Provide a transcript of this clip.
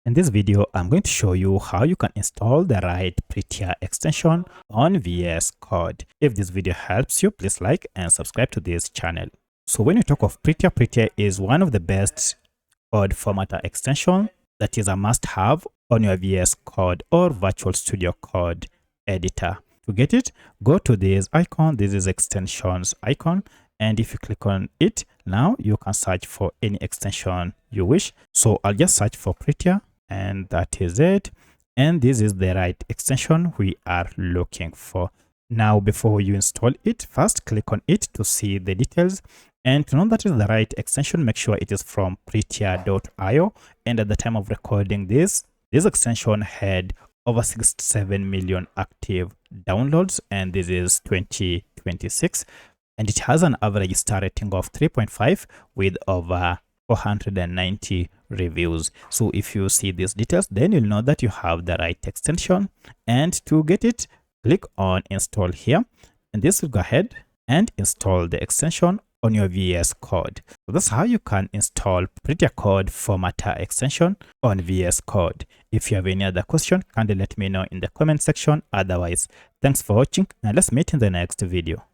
In this video, I'm going to show you how you can install the right Prettier extension on VS Code. If this video helps you, please like and subscribe to this channel. So when you talk of Prettier, Prettier is one of the best code formatter extension that is a must-have on your VS Code or Virtual Studio Code editor. To get it, go to this icon. This is extensions icon. And if you click on it, now you can search for any extension you wish. So I'll just search for Prettier. And that is it. And this is the right extension we are looking for. Now, before you install it, first click on it to see the details. And to know that is the right extension, make sure it is from prettier.io. And at the time of recording this extension had over 67 million active downloads. And this is 2026. And it has an average star rating of 3.5 with over 490 reviews. So if you see these details, then you'll know that you have the right extension. And to get it, click on install here, and this will go ahead and install the extension on your VS Code. So that's how you can install Prettier Code Formatter extension on VS Code. If you have any other question, kindly let me know in the comment section. Otherwise, thanks for watching, and let's meet in the next video.